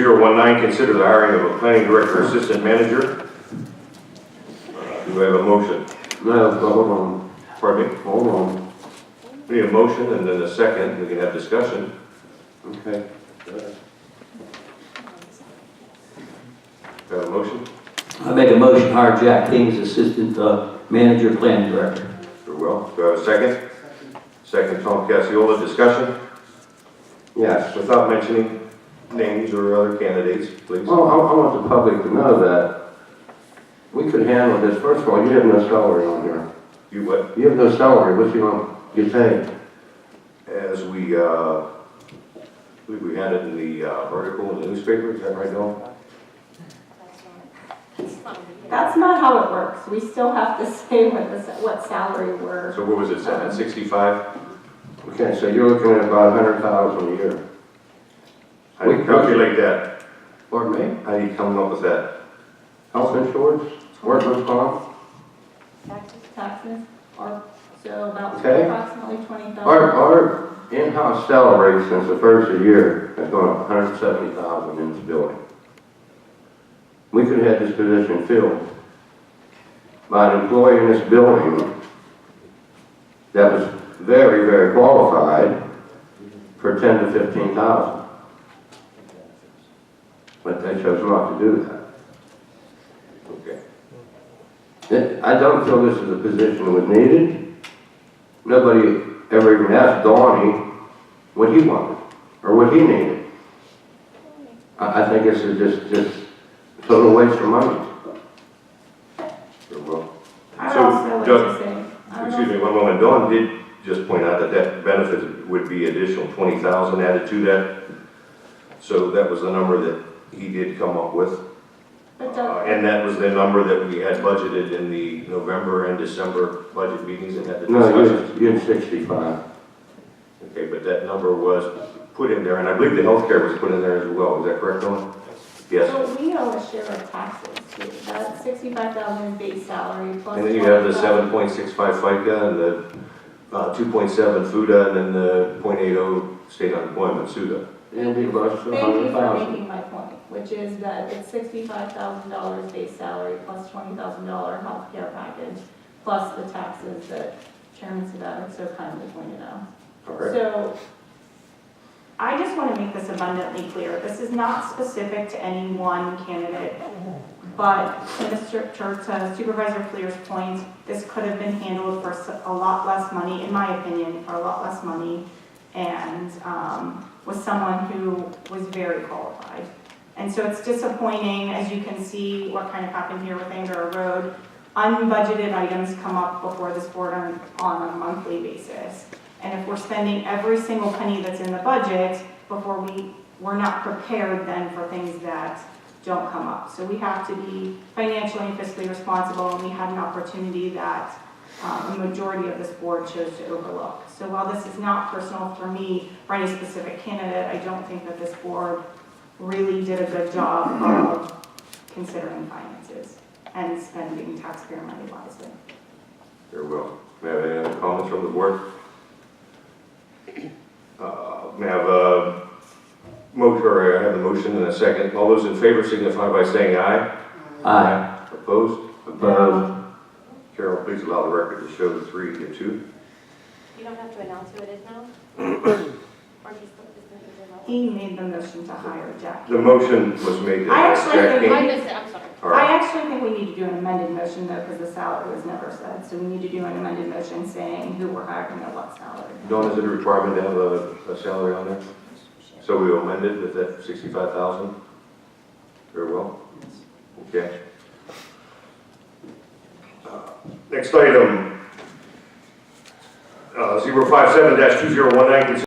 2019, consider the hiring of a planning director, assistant manager. Do I have a motion? No, hold on. Pardon me? Hold on. We need a motion and then a second. We can have discussion. Okay. Have a motion? I make a motion to hire Jack King as assistant manager, planning director. Very well. Do I have a second? Second, Tom Cassiola. Discussion? Yes. Without mentioning names or other candidates, please. Well, I want the public to know that we could handle this. First of all, you have no salary on here. You what? You have no salary. What you want? You paid. As we, I believe we had it in the article in the newspaper. Is that right, Dawn? That's not how it works. We still have to say what salary we're. So what was it set at, 65? Okay, so you're looking at about 100,000 a year. How do you calculate that? Pardon me? How do you come up with that? Health insurance, workman's comp. Taxes are, so about Okay. approximately 20,000. Our in-house salary since the first of the year has gone up 170,000 in this building. We could have this position filled by an employee in this building that was very, very qualified for 10 to 15,000. But they chose not to do that. Okay. I don't feel this is a position that was needed. Nobody ever even asked Donnie what he wanted or what he needed. I think this is just total waste of money. Very well. I also like Doug, to say. excuse me, one moment. Dawn did just point out that that benefit would be additional 20,000 added to that. So that was the number that he did come up with. And that was the number that we had budgeted in the November and December budget meetings and had the No, discussions. you had 65. Okay, but that number was put in there, and I believe the healthcare was put in there as well. Is that correct, Dawn? Yes. So we owe a share of taxes too. That's 65,000 base salary plus. And then you have the 20,000. 7.65 FICA and the 2.7 FUTA and then the 0.80 state unemployment SUTA. It'll be close to Thank you for 100,000. making my point, which is that it's $65,000 base salary plus $20,000 health care package, plus the taxes that Chairman Sabato so kindly pointed out. All right. So I just want to make this abundantly clear. This is not specific to any one candidate, but to Supervisor Fleer's point, this could have been handled for a lot less money, in my opinion, for a lot less money, and was someone who was very qualified. And so it's disappointing, as you can see what kind of happened here with Angara Road. Unbudgeted items come up before this board on a monthly basis. And if we're spending every single penny that's in the budget before we're not prepared then for things that don't come up. So we have to be financially and fiscally responsible, and we had an opportunity that a majority of this board chose to overlook. So while this is not personal for me or any specific candidate, I don't think that this board really did a good job of considering finances and spending taxpayer money wisely. Very well. May I have any other comments from the board? May I have a motion, or I have the motion and a second. All those in favor signify by saying aye. Aye. Opposed? Opposed. Carol, please allow the record to show the 3 to 2. You don't have to announce who it is now? Or do you still just need to know? He made the motion to hire Jack. The motion was made I that actually Jack think I King. missed it, I'm sorry. All I right. actually think we need to do an amended motion though, because the salary was never said. So we need to do an amended motion saying who we're hiring at what salary. Dawn, is it a requirement to have a salary on there? So we will amend it with that 65,000? Very well. Okay. Next item, 057-2019.